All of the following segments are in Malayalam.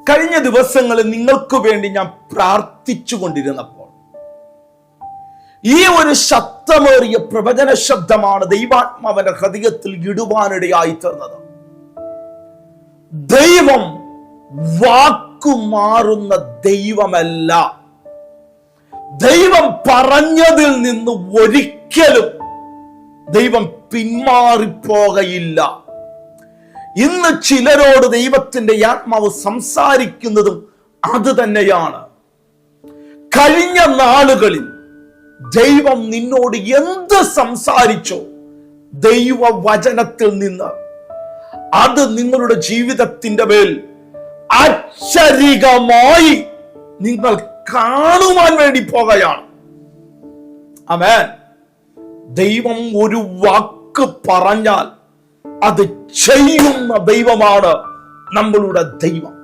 കഴിഞ്ഞ ദിവസങ്ങളിൽ നിങ്ങൾക്ക് വേണ്ടി ഞാൻ പ്രാർത്ഥിച്ചു കൊണ്ടിരുന്നപ്പോൾ ഈ ഒരു ശബ്ദമേറിയ പ്രവചന ശബ്ദമാണ് ദൈവാത്മാവിന്റെ ഹൃദയത്തിൽ ഇടുവാനിടയായി തീർന്നത്. ദൈവം വാക്കുമാറുന്ന ദൈവമല്ല. ദൈവം പറഞ്ഞതിൽ നിന്ന് ഒരിക്കലും ദൈവം പിന്മാറിപ്പോകയില്ല. ഇന്ന് ചിലരോട് ദൈവത്തിന്റെ ആത്മാവ് സംസാരിക്കുന്നതും അത് തന്നെയാണ്. കഴിഞ്ഞ നാളുകളിൽ ദൈവം നിന്നോട് എന്ത് സംസാരിച്ചോ ദൈവവചനത്തിൽ നിന്ന് അത് നിങ്ങളുടെ ജീവിതത്തിന്റെ മേൽ അക്ഷരികമായി നിങ്ങൾ കാണുവാൻ വേണ്ടി പോകുകയാണ്. ആമേൻ. ദൈവം ഒരു വാക്ക് പറഞ്ഞാൽ അത് ചെയ്യുന്ന ദൈവമാണ് നമ്മളുടെ ദൈവം.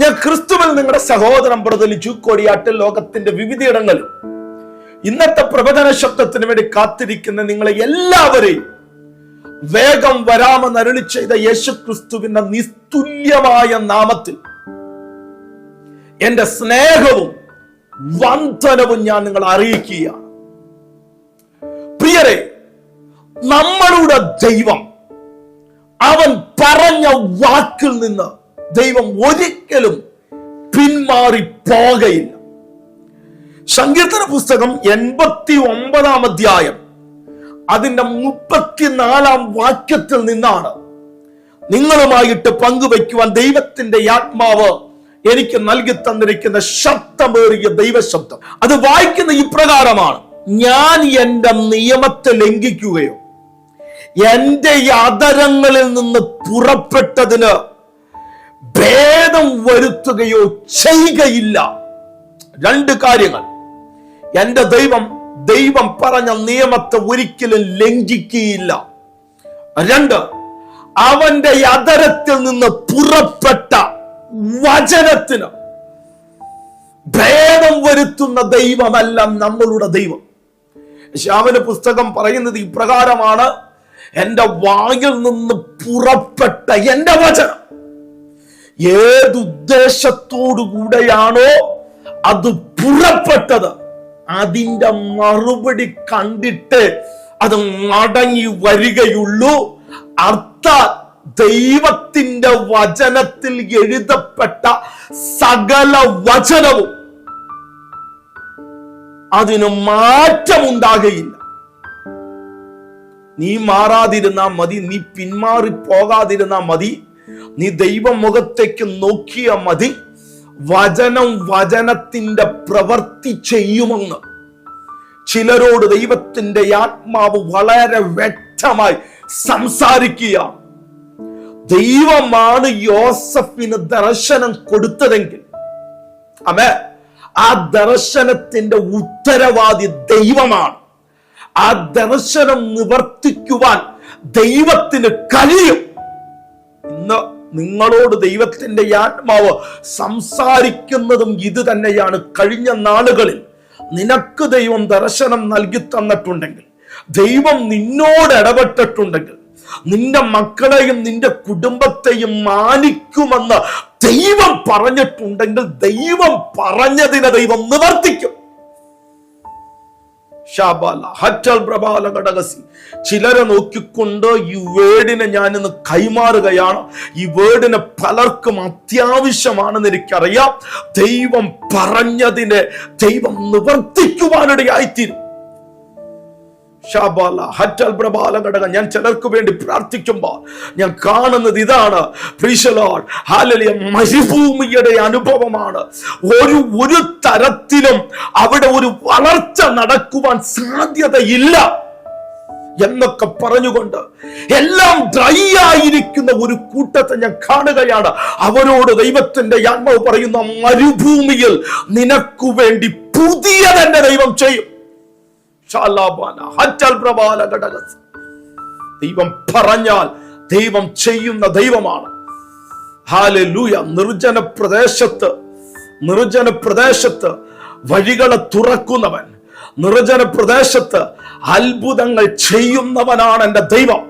ഞാൻ ക്രിസ്തുവിൽ നിങ്ങളുടെ സഹോദരൻ ബ്രദർ ചൂക്കോടിയാട്ടിൽ ലോകത്തിന്റെ വിവിധയിടങ്ങളിലും ഇന്നത്തെ പ്രവചന ശബ്ദത്തിന് വേണ്ടി കാത്തിരിക്കുന്ന നിങ്ങളെ എല്ലാവരെയും വേഗം വരാമെന്ന് അരുളി ചെയ്ത യേശു ക്രിസ്തുവിന്റെ നിസ്തുല്യമായ നാമത്തിൽ എന്റെ സ്നേഹവും വന്ദനവും ഞാൻ നിങ്ങളെ അറിയിക്കുകയാണ്. പ്രിയരെ, നമ്മളുടെ ദൈവം അവൻ പറഞ്ഞ വാക്കിൽ നിന്ന് ദൈവം ഒരിക്കലും പിന്മാറിപ്പോകയില്ല. സങ്കീർത്തന പുസ്തകം 89 അധ്യായം അതിന്റെ 34 വാക്യത്തിൽ നിന്നാണ് നിങ്ങളുമായിട്ട് പങ്കുവയ്ക്കുവാൻ ദൈവത്തിന്റെ ആത്മാവ് എനിക്ക് നൽകി തന്നിരിക്കുന്ന ശബ്ദമേറിയ ദൈവശബ്ദം. അത് വായിക്കുന്ന ഇപ്രകാരമാണ്: ഞാൻ എന്റെ നിയമത്തെ ലംഘിക്കുകയോ എന്റെ അധരങ്ങളിൽ നിന്ന് പുറപ്പെട്ടതിന് ഭേദം വരുത്തുകയോ ചെയ്യുകയില്ല. 2 കാര്യങ്ങൾ. എന്റെ ദൈവം പറഞ്ഞ നിയമത്തെ ഒരിക്കലും ലംഘിക്കുകയില്ല. 2, അവന്റെ അധരത്തിൽ നിന്ന് പുറപ്പെട്ട വചനത്തിന് ഭേദം വരുത്തുന്ന ദൈവമല്ല നമ്മളുടെ ദൈവം. യശയ്യാവിന്റെ പുസ്തകം പറയുന്നത് ഇപ്രകാരമാണ്: എന്റെ വായിൽ നിന്ന് പുറപ്പെട്ട എന്റെ വചനം ഏതുദ്ദേശത്തോടുകൂടെയാണോ അത് പുറപ്പെട്ടത് അതിന്റെ മറുപടി കണ്ടിട്ട് അത് മടങ്ങി വരികയുള്ളൂ. അർത്ഥാൽ ദൈവത്തിന്റെ വചനത്തിൽ എഴുതപ്പെട്ട സകല വചനവും അതിന് മാറ്റമുണ്ടാകയില്ല. നീ മാറാതിരുന്നാ മതി, നീ പിന്മാറി പോകാതിരുന്നാ മതി, നീ ദൈവമുഖത്തേക്ക് നോക്കിയാ മതി. വചനം വചനത്തിന്റെ പ്രവൃത്തി ചെയ്യുമെന്ന് ചിലരോട് ദൈവത്തിന്റെ ആത്മാവ് വളരെ വ്യക്തമായി സംസാരിക്കുകയാണ്. ദൈവമാണ് യോസഫിന് ദർശനം കൊടുത്തതെങ്കിൽ ആമേൻ, ആ ദർശനത്തിന്റെ ഉത്തരവാദി ദൈവമാണ്. ആ ദർശനം നിവർത്തിക്കുവാൻ ദൈവത്തിന് കഴിയും. ഇന്ന് നിങ്ങളോട് ദൈവത്തിന്റെ ആത്മാവ് സംസാരിക്കുന്നതും ഇത് തന്നെയാണ്. കഴിഞ്ഞ നാളുകളിൽ നിനക്ക് ദൈവം ദർശനം നൽകി തന്നിട്ടുണ്ടെങ്കിൽ, ദൈവം നിന്നോട് ഇടപെട്ടിട്ടുണ്ടെങ്കിൽ, നിന്റെ മക്കളെയും നിന്റെ കുടുംബത്തെയും മാനിക്കുമെന്ന് ദൈവം പറഞ്ഞിട്ടുണ്ടെങ്കിൽ, ദൈവം പറഞ്ഞതിനെ ദൈവം നിവർത്തിക്കും. ചിലരെ നോക്കിക്കൊണ്ട് ഈ വേർഡിനെ ഞാനിന്ന് കൈമാറുകയാണ്. ഈ വേർഡിനെ പലർക്കും അത്യാവശ്യമാണെന്ന് എനിക്കറിയാം. ദൈവം പറഞ്ഞതിനെ ദൈവം നിവർത്തിക്കുവാനിടയായിത്തീരും. ഞാൻ ചിലർക്ക് വേണ്ടി പ്രാർത്ഥിക്കുമ്പോൾ ഞാൻ കാണുന്നത് ഇതാണ്. മരുഭൂമിയുടെ അനുഭവമാണ്. ഒരു തരത്തിലും അവിടെ ഒരു വളർച്ച നടക്കുവാൻ സാധ്യതയില്ല എന്നൊക്കെ പറഞ്ഞുകൊണ്ട് എല്ലാം ഡ്രൈ ആയിരിക്കുന്ന ഒരു കൂട്ടത്തെ ഞാൻ കാണുകയാണ്. അവരോട് ദൈവത്തിന്റെ ആത്മാവ് പറയുന്ന, മരുഭൂമിയിൽ നിനക്കു വേണ്ടി പുതിയ തന്നെ ദൈവം ചെയ്യും. ദൈവം പറഞ്ഞാൽ ദൈവം ചെയ്യുന്ന ദൈവമാണ്. ഹല്ലേലൂയ. നിർജ്ജന പ്രദേശത്ത് വഴികളെ തുറക്കുന്നവൻ, നിർജ്ജന പ്രദേശത്ത് അത്ഭുതങ്ങൾ ചെയ്യുന്നവനാണ് എൻ്റെ ദൈവം.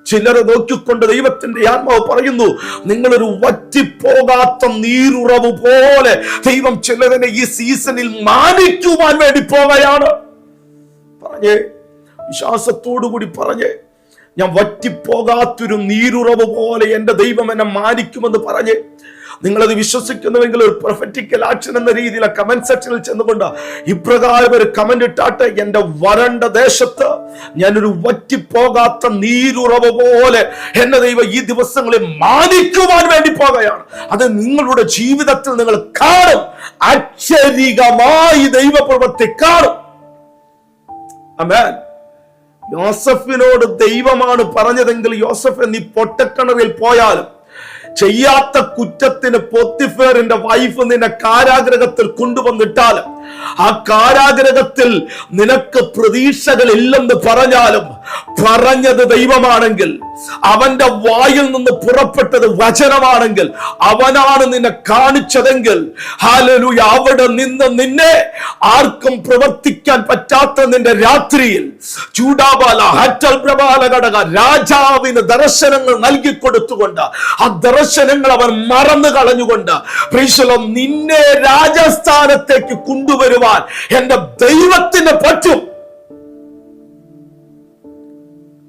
ചിലരെ നോക്കിക്കൊണ്ട് ദൈവത്തിന്റെ ആത്മാവ് പറയുന്നു, നിങ്ങളൊരു വറ്റിപ്പോകാത്ത നീരുറവ് പോലെ ദൈവം ചിലതിനെ ഈ സീസണിൽ മാനിക്കുവാൻ വേണ്ടി പോവുകയാണ്. പറഞ്ഞേ, വിശ്വാസത്തോടുകൂടി പറഞ്ഞേ, ഞാൻ വറ്റിപ്പോകാത്തൊരു നീരുറവ് പോലെ എന്റെ ദൈവം എന്നെ മാനിക്കുമെന്ന് പറഞ്ഞ് നിങ്ങളത് വിശ്വസിക്കുന്നുവെങ്കിൽ ഒരു പ്രൊഫറ്റിക്കൽ ആക്ഷൻ എന്ന രീതിയിൽ കമന്റ് സെക്ഷനിൽ ചെന്നുകൊണ്ട് ഇപ്രകാരം ഒരു കമന്റ് ഇട്ടാട്ടെ, എന്റെ വരണ്ട ദേശത്ത് ഞാനൊരു വറ്റിപ്പോകാത്ത നീരുറവ് പോലെ എന്റെ ദൈവം ഈ ദിവസങ്ങളിൽ മാനിക്കുവാൻ വേണ്ടി പോകുകയാണ്. അത് നിങ്ങളുടെ ജീവിതത്തിൽ നിങ്ങൾ കാണും, അക്ഷരികമായി ദൈവപ്രവൃത്തി കാണും. ആമേൻ. യോസഫിനോട് ദൈവമാണ് പറഞ്ഞതെങ്കിൽ, യോസഫ് നീ പൊട്ടക്കിണറിൽ പോയാലും ചെയ്യാത്ത കുറ്റത്തിന് പോത്തിഫേറിന്റെ വൈഫ് നിന്നെ കാരാഗ്രഹത്തിൽ കൊണ്ടുവന്നിട്ടാലും, ആ കാരാഗ്രഹത്തിൽ നിനക്ക് പ്രതീക്ഷകളില്ലെന്ന് പറഞ്ഞാലും, പറഞ്ഞത് ദൈവമാണെങ്കിൽ, അവന്റെ വായിൽ നിന്ന് പുറപ്പെട്ടത് വചനമാണെങ്കിൽ, അവനാണ് നിന്നെ കാണിച്ചതെങ്കിൽ, ഹല്ലേലൂയ, അവിടെ നിന്ന് നിന്നെ ആർക്കും പ്രവർത്തിക്കാൻ പറ്റാത്ത നിന്റെ രാത്രിയിൽ ചൂടാബാല ഹറ്റൽ പ്രബാല ഘടക രാജാവിന് ദർശനങ്ങൾ നൽകി കൊടുത്തുകൊണ്ട് ആ ദർശനങ്ങൾ അവൻ മറന്നു കളഞ്ഞുകൊണ്ട് നിന്നെ രാജസ്ഥാനത്തേക്ക് കൊണ്ടുവരുവാൻ എന്റെ ദൈവത്തിന് പറ്റും.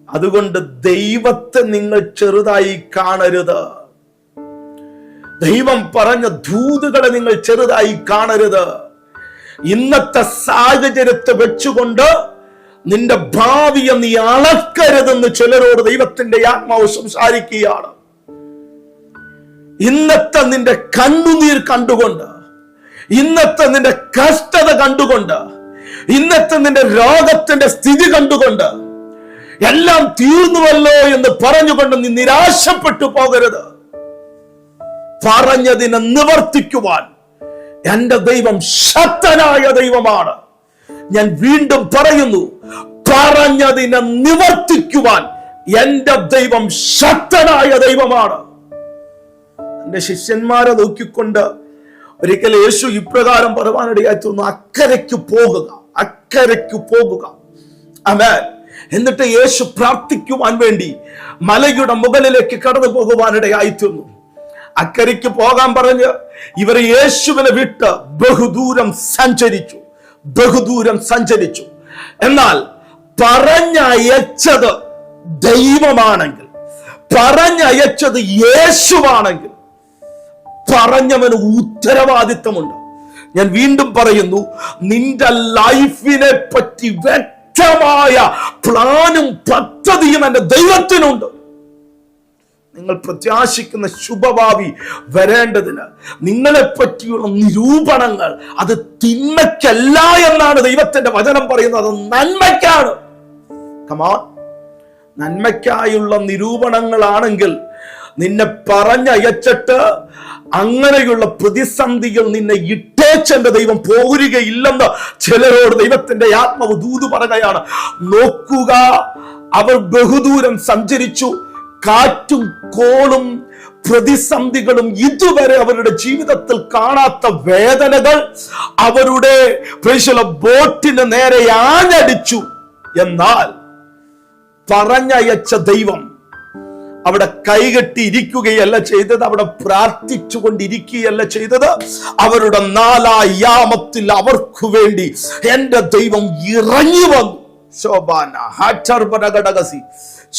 അതുകൊണ്ട് ദൈവത്തെ നിങ്ങൾ ചെറുതായി കാണരുത്. ദൈവം പറഞ്ഞ ദൂതുകളെ നിങ്ങൾ ചെറുതായി കാണരുത്. ഇന്നത്തെ സാഹചര്യത്തെ വെച്ചുകൊണ്ട് നിന്റെ ഭാവിയെ നീ അളക്കരുതെന്ന് ചിലരോട് ദൈവത്തിന്റെ ആത്മാവ് സംസാരിക്കുകയാണ്. ഇന്നത്തെ നിന്റെ കണ്ണുനീർ കണ്ടുകൊണ്ട്, ഇന്നത്തെ നിന്റെ കഷ്ടത കണ്ടുകൊണ്ട്, ഇന്നത്തെ നിന്റെ രോഗത്തിന്റെ സ്ഥിതി കണ്ടുകൊണ്ട് എല്ലാം തീർന്നുവല്ലോ എന്ന് പറഞ്ഞുകൊണ്ട് നീ നിരാശപ്പെട്ടു പോകരുത്. പറഞ്ഞതിനെ നിവർത്തിക്കുവാൻ എന്റെ ദൈവം ശക്തനായ ദൈവമാണ്. ഞാൻ വീണ്ടും പറയുന്നു, പറഞ്ഞതിനെ നിവർത്തിക്കുവാൻ എന്റെ ദൈവം ശക്തനായ ദൈവമാണ്. എന്റെ ശിഷ്യന്മാരെ നോക്കിക്കൊണ്ട് ഒരിക്കൽ യേശു ഇപ്രകാരം പറയുവാനിടയായി തോന്നുന്നു, അക്കരയ്ക്ക് പോകുക, അക്കരയ്ക്ക് പോകുക. ആമേൻ. എന്നിട്ട് യേശു പ്രാർത്ഥിക്കുവാൻ വേണ്ടി മലയുടെ മുകളിലേക്ക് കടന്നു പോകുവാനിടയായി തീർന്നു. അക്കരയ്ക്ക് പോകാൻ പറഞ്ഞ് ഇവർ യേശുവിനെ വിട്ട് ബഹുദൂരം സഞ്ചരിച്ചു. എന്നാൽ പറഞ്ഞയച്ചത് ദൈവമാണെങ്കിൽ, പറഞ്ഞയച്ചത് യേശുവാണെങ്കിൽ പറഞ്ഞവന് ഉത്തരവാദിത്വമുണ്ട്. ഞാൻ വീണ്ടും പറയുന്നു, നിന്റെ ലൈഫിനെ പറ്റി വ്യക്തമായ പ്ലാനും പദ്ധതിയും എന്റെ ദൈവത്തിനുണ്ട്. നിങ്ങൾ പ്രത്യാശിക്കുന്ന ശുഭഭാവി വരേണ്ടതിന് നിങ്ങളെ പറ്റിയുള്ള നിരൂപണങ്ങൾ അത് തിന്മയ്ക്കല്ല എന്നാണ് ദൈവത്തിന്റെ വചനം പറയുന്നത്, അത് നന്മയ്ക്കാണ്. കമാൻ, നന്മയ്ക്കായുള്ള നിരൂപണങ്ങളാണെങ്കിൽ നിന്നെ പറഞ്ഞയച്ചിട്ട് അങ്ങനെയുള്ള പ്രതിസന്ധികൾ നിന്നെ ഇട്ടേച്ചെന്റെ ദൈവം പോരുകയില്ലെന്ന് ചിലരോട് ദൈവത്തിന്റെ ആത്മാവ് ദൂത് പറയുകയാണ്. നോക്കുക, അവർ ബഹുദൂരം സഞ്ചരിച്ചു. കാറ്റും കോളും പ്രതിസന്ധികളും ഇതുവരെ അവരുടെ ജീവിതത്തിൽ കാണാത്ത വേദനകൾ അവരുടെ ബോട്ടിന് നേരെ ആഞ്ഞടിച്ചു. എന്നാൽ പറഞ്ഞയച്ച ദൈവം അവിടെ കൈകെട്ടി ഇരിക്കുകയല്ല ചെയ്തത്, അവിടെ പ്രാർത്ഥിച്ചു കൊണ്ടിരിക്കുകയല്ല ചെയ്തത്. അവരുടെ നാലായാമത്തിൽ അവർക്ക് വേണ്ടി എന്റെ ദൈവം ഇറങ്ങി വന്നു. ശോഭാന ഹാറ്റർബനഘടകസി.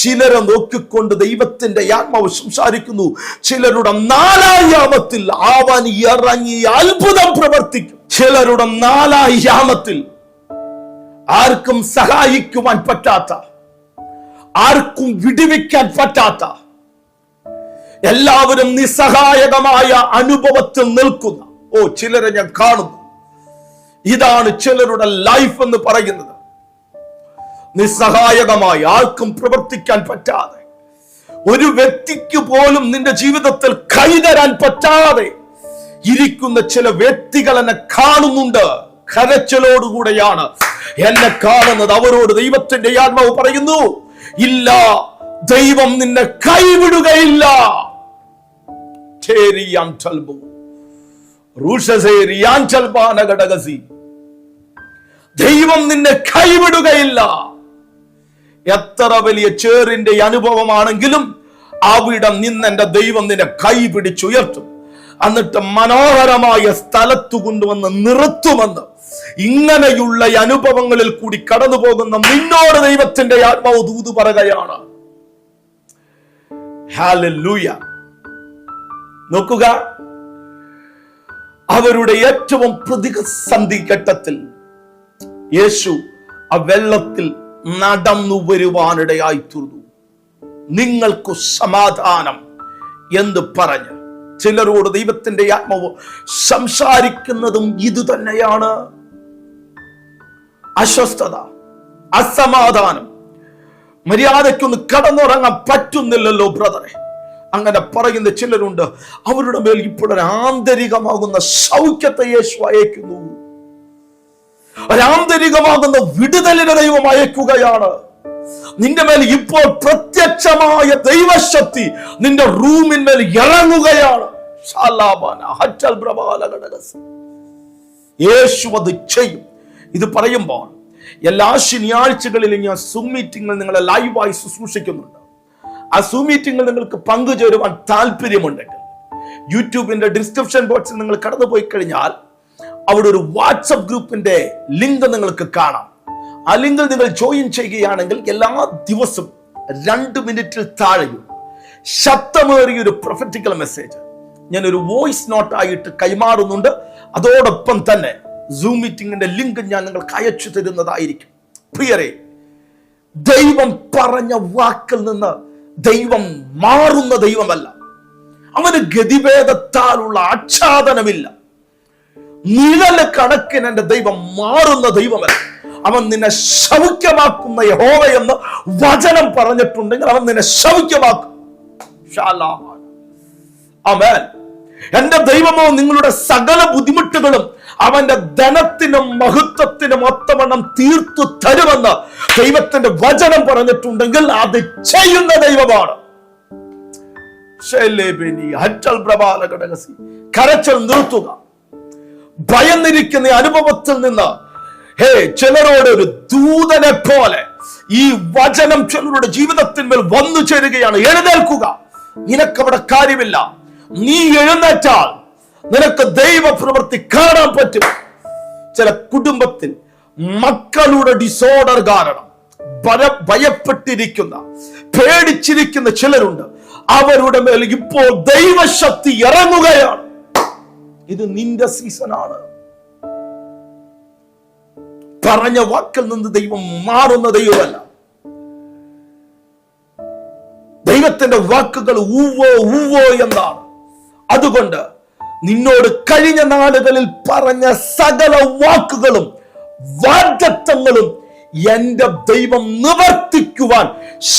ചിലരെ നോക്കിക്കൊണ്ട് ദൈവത്തിന്റെ ആത്മാവ് സംസാരിക്കുന്നു, ചിലരുടെ നാലായാമത്തിൽ അവൻ ഇറങ്ങി അത്ഭുതം പ്രവർത്തിക്കും. ചിലരുടെ നാലായാമത്തിൽ ആർക്കും സഹായിക്കുവാൻ പറ്റാത്ത, ആർക്കും വിടുവിക്കാൻ പറ്റാത്ത, എല്ലാവരും നിസ്സഹായകമായ അനുഭവത്തിൽ നിൽക്കുന്ന ചിലരെ ഞാൻ കാണുന്നു. ഇതാണ് ചിലരുടെ ലൈഫ് എന്ന് പറയുന്നത്. നിസ്സഹായകമായി, ആർക്കും പ്രവർത്തിക്കാൻ പറ്റാതെ, ഒരു വ്യക്തിക്ക് പോലും നിന്റെ ജീവിതത്തിൽ കൈതരാൻ പറ്റാതെ ഇരിക്കുന്ന ചില വ്യക്തികൾ എന്നെ കാണുന്നുണ്ട്. കരച്ചിലോടുകൂടെയാണ് എന്നെ കാണുന്നത്. അവരോട് ദൈവത്തിന്റെ ആത്മാവ് പറയുന്നു, ഇല്ല, ദൈവം നിന്നെ കൈവിടുകയില്ല. ദൈവം നിന്നെ കൈവിടുകയില്ല. എത്ര വലിയ ചേറിന്റെ അനുഭവമാണെങ്കിലും അവിടം നിന്ന് എന്റെ ദൈവം നിന്നെ കൈ പിടിച്ചുയർത്തും. എന്നിട്ട് മനോഹരമായ സ്ഥലത്തു കൊണ്ടുവന്ന് നിർത്തുമെന്ന് ഇങ്ങനെയുള്ള അനുഭവങ്ങളിൽ കൂടി കടന്നു പോകുന്ന നിന്നോട് ദൈവത്തിന്റെ ആത്മാവ് ദൂത് പറയുകയാണ്. ഹല്ലേലൂയ. നോക്കുക, അവരുടെ ഏറ്റവും പ്രതിസന്ധി ഘട്ടത്തിൽ യേശു ആ വെള്ളത്തിൽ നടന്നു വരുവാനിടയായി തീർന്നു. നിങ്ങൾക്ക് സമാധാനം എന്ന് പറഞ്ഞ് ചിലരോട് ദൈവത്തിന്റെ ആത്മാവ് സംസാരിക്കുന്നതും ഇത് തന്നെയാണ്. അസ്വസ്ഥത, അസമാധാനം, മര്യാദയ്ക്കൊന്ന് കടന്നുറങ്ങാൻ പറ്റുന്നില്ലല്ലോ ബ്രദറെ, അങ്ങനെ പറയുന്ന ചിലരുണ്ട്. അവരുടെ മേൽ ഇപ്പോഴൊരു ആന്തരികമാകുന്ന സൗഖ്യത്തെ യേശു അയക്കുന്നു. ഒരാന്തരികമാകുന്ന വിടുതലിനെ ദൈവം അയക്കുകയാണ്. നിന്റെ മേൽ ഇപ്പോൾ പ്രത്യക്ഷമായ ദൈവശക്തി നിന്റെ റൂമിന്മേൽ ഇറങ്ങുകയാണ്. യേശു അത് ചെയ്യും. ഇത് പറയുമ്പോൾ എല്ലാ ശനിയാഴ്ചകളിലും ഞാൻ സൂം മീറ്റിംഗിൽ നിങ്ങളെ ലൈവായി ശുശ്രൂഷിക്കുന്നുണ്ട്. ആ സൂം മീറ്റിംഗിൽ നിങ്ങൾക്ക് പങ്കുചേരുവാൻ താല്പര്യമുണ്ടെങ്കിൽ യൂട്യൂബിന്റെ ഡിസ്ക്രിപ്ഷൻ ബോക്സിൽ നിങ്ങൾ കടന്നുപോയി കഴിഞ്ഞാൽ അവിടെ ഒരു വാട്സപ്പ് ഗ്രൂപ്പിന്റെ ലിങ്ക് നിങ്ങൾക്ക് കാണാം. ആ ലിങ്കിൽ നിങ്ങൾ ജോയിൻ ചെയ്യുകയാണെങ്കിൽ എല്ലാ ദിവസവും 2 മിനിറ്റിൽ താഴെയും ശബ്ദമേറിയൊരു പ്രൊഫറ്റിക്കൽ മെസ്സേജ് ഞാൻ ഒരു വോയിസ് നോട്ട് ആയിട്ട് കൈമാറുന്നുണ്ട്. അതോടൊപ്പം തന്നെ സൂം മീറ്റിംഗിന്റെ ലിങ്ക് ഞാൻ നിങ്ങൾക്ക് അയച്ചു തരുന്നതായിരിക്കും. പ്രിയരെ, ദൈവം പറഞ്ഞ വാക്കിൽ നിന്ന് ദൈവം മാറുന്ന ദൈവമല്ല. അവന് ഗതിഭേദത്താലുള്ള ആച്ഛാദനമില്ല. നിഴല് കണക്കിന് എന്റെ ദൈവം മാറുന്ന ദൈവമല്ല. അവൻ നിന്നെ സൗഖ്യമാക്കുന്ന യഹോവ എന്ന് വചനം പറഞ്ഞിട്ടുണ്ടെങ്കിൽ അവൻ നിന്നെ സൗഖ്യമാക്കും. ആമേൻ. എന്റെ ദൈവമോ നിങ്ങളുടെ സകല ബുദ്ധിമുട്ടുകളും അവന്റെ ധനത്തിനും മഹത്വത്തിനും ഒത്തവണ്ണം തീർത്തു തരുമെന്ന് ദൈവത്തിന്റെ വചനം പറഞ്ഞിട്ടുണ്ടെങ്കിൽ അത് ചെയ്യുന്ന ദൈവമാണ്. കരച്ചൽ നിർത്തുക. ഭയന്നിരിക്കുന്ന അനുഭവത്തിൽ നിന്ന് ചിലരോട് ഒരു ദൂതനെ പോലെ ഈ വചനം ചിലരുടെ ജീവിതത്തിന്മേൽ വന്നു ചേരുകയാണ്. എഴുന്നേൽക്കുക, നിനക്കവിടെ കാര്യമില്ല. നീ എഴുന്നേറ്റാൽ നിനക്ക് ദൈവപ്രവൃത്തി കാണാൻ പറ്റും. ചില കുടുംബത്തിൽ മക്കളുടെ ഡിസോർഡർ കാരണം ഭയപ്പെട്ടിരിക്കുന്ന, പേടിച്ചിരിക്കുന്ന ചിലരുണ്ട്. അവരുടെ മേൽ ഇപ്പോൾ ദൈവശക്തി ഇറങ്ങുകയാണ്. ഇത് നിന്റെ സീസണാണ്. പറഞ്ഞ വാക്കിൽ നിന്ന് ദൈവം മാറുന്ന ദൈവമല്ല. ദൈവത്തിന്റെ വാക്കുകൾ ഊവോ ഊവോ എന്നാണ്. അതുകൊണ്ട് നിന്നോട് കഴിഞ്ഞ നാളുകളിൽ പറഞ്ഞ സകല വാക്കുകളും വാഗ്ദത്തങ്ങളും എന്റെ ദൈവം നിവർത്തിക്കുവാൻ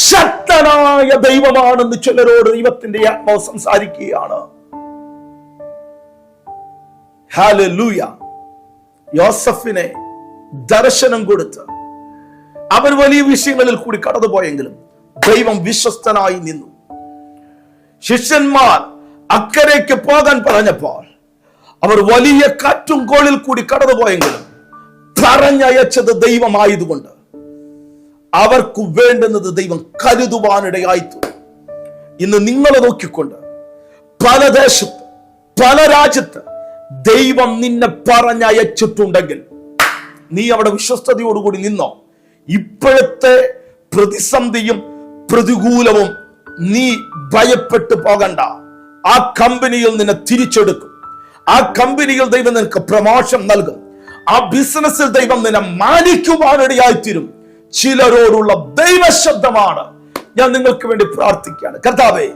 ശക്തനായ ദൈവമാണെന്ന് ചിലരോട് ദൈവത്തിന്റെ ആത്മാവ് സംസാരിക്കുകയാണ്. ഹല്ലേലൂയ. യോസഫിനെ ദർശനം കൊടുത്ത് അവൻ വലിയ വിഷയങ്ങളിൽ കൂടി കടന്നുപോയെങ്കിലും ദൈവം വിശ്വസ്തനായി നിന്നു. ശിഷ്യന്മാർ അക്കരയ്ക്ക് പോകാൻ പറഞ്ഞപ്പോൾ അവർ വലിയ കാറ്റും കോളിൽ കൂടി കടന്നുപോയെങ്കിലും പറഞ്ഞയച്ചത് ദൈവമായതുകൊണ്ട് അവർക്ക് വേണ്ടുന്നത് ദൈവം കരുതുവാനിടയായിത്തു. ഇന്ന് നിങ്ങളെ നോക്കിക്കൊണ്ട് പല ദേശത്ത്, പല രാജ്യത്ത് ദൈവം നിന്നെ പറഞ്ഞയച്ചിട്ടുണ്ടെങ്കിൽ നീ അവിടെ വിശ്വസ്തയോടുകൂടി നിന്നോ. ഇപ്പോഴത്തെ പ്രതിസന്ധിയും പ്രതികൂലവും നീ ഭയപ്പെട്ടു പോകണ്ട. ആ കമ്പനിയിൽ നിന്നെ തിരിച്ചെടുക്കും. ആ കമ്പനിയിൽ ദൈവം നിനക്ക് പ്രമോഷൻ നൽകും. ആ ബിസിനസ്സിൽ ദൈവം നിന്നെ മാനിക്കുവാനിടയായിത്തീരും. ചിലരോടുള്ള ദൈവശബ്ദമാണ് ഞാൻ നിങ്ങൾക്ക് വേണ്ടി പ്രാർത്ഥിക്കുകയാണ്. കർത്താവേ,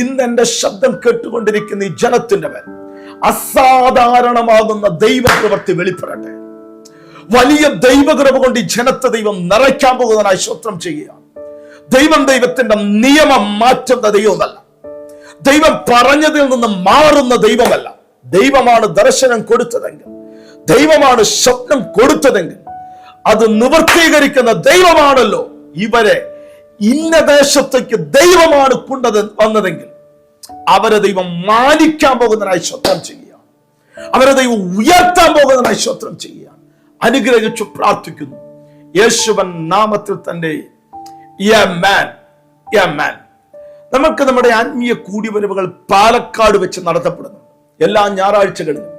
ഇന്ന് എന്റെ ശബ്ദം കേട്ടുകൊണ്ടിരിക്കുന്ന ഈ ജനത്തിന്റെ മേൽ അസാധാരണമാകുന്ന ദൈവപ്രവൃത്തി വെളിപ്പെടട്ടെ. വലിയ ദൈവകൃപ കൊണ്ട് ഈ ജനത്തെ ദൈവം നിറയ്ക്കാൻ പോകുന്നതിനായി സ്തോത്രം ചെയ്യുകയാണ്. ദൈവത്തിന്റെ നിയമം മാറ്റുന്ന ദൈവമല്ല. ദൈവം പറഞ്ഞതിൽ നിന്ന് മാറുന്ന ദൈവമല്ല. ദൈവമാണ് ദർശനം കൊടുത്തതെങ്കിൽ, ദൈവമാണ് സ്വപ്നം കൊടുത്തതെങ്കിൽ അത് നിവർത്തീകരിക്കുന്ന ദൈവമാണല്ലോ. ഇവരെ ഇന്ന ദേശത്തേക്ക് ദൈവമാണ് വന്നതെങ്കിൽ അവരെ ദൈവം മാനിക്കാൻ പോകുന്നതിനായി സ്തോത്രം ചെയ്യുകയാണ്. അവരെ ദൈവം ഉയർത്താൻ പോകുന്നതിനായി സ്തോത്രം ചെയ്യുകയാണ്. അനുഗ്രഹിച്ചു പ്രാർത്ഥിക്കുന്നു യേശുവൻ നാമത്തിൽ തന്നെ നമുക്ക് നമ്മുടെ ആത്മീയ കൂടിവരവുകൾ പാലക്കാട് വെച്ച് നടത്തപ്പെടുന്നു. എല്ലാ ഞായറാഴ്ചകളിലും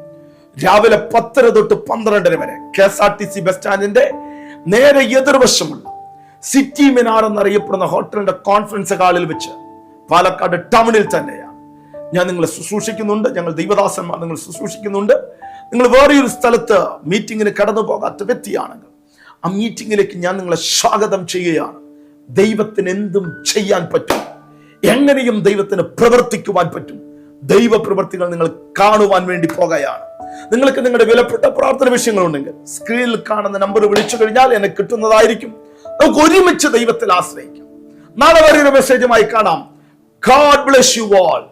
രാവിലെ 10 തൊട്ട് 12 വരെ KSRTC ബസ് സ്റ്റാൻഡിന്റെ നേരെ എതിർവശമുള്ള സിറ്റി മിനാർ എന്നറിയപ്പെടുന്ന ഹോട്ടലിന്റെ കോൺഫറൻസ് ഹാളിൽ വെച്ച് പാലക്കാട് ടൗണിൽ തന്നെയാണ് ഞാൻ നിങ്ങളെ ശുശ്രൂഷിക്കുന്നുണ്ട്. ഞങ്ങൾ ദൈവദാസന്മാർ നിങ്ങൾ ശുശ്രൂഷിക്കുന്നുണ്ട്. നിങ്ങൾ വേറെയൊരു സ്ഥലത്ത് മീറ്റിങ്ങിന് കടന്നു പോകാത്ത വ്യക്തിയാണെങ്കിൽ ആ മീറ്റിങ്ങിലേക്ക് ഞാൻ നിങ്ങളെ സ്വാഗതം ചെയ്യുകയാണ്. ദൈവത്തിന് എന്തും ചെയ്യാൻ പറ്റും. എങ്ങനെയും ദൈവത്തിന് പ്രവർത്തിക്കുവാൻ പറ്റും. ദൈവ പ്രവർത്തികൾ നിങ്ങൾ കാണുവാൻ വേണ്ടി പോകുകയാണ്. നിങ്ങൾക്ക് നിങ്ങളുടെ വിലപ്പെട്ട പ്രാർത്ഥന വിഷയങ്ങളുണ്ടെങ്കിൽ സ്ക്രീനിൽ കാണുന്ന നമ്പർ വിളിച്ചു കഴിഞ്ഞാൽ എന്നെ കിട്ടുന്നതായിരിക്കും. നമുക്ക് ഒരുമിച്ച് ദൈവത്തിൽ ആശ്രയിക്കാം. നാളെ വരെയൊരു മെസ്സേജുമായി കാണാം. God bless you all.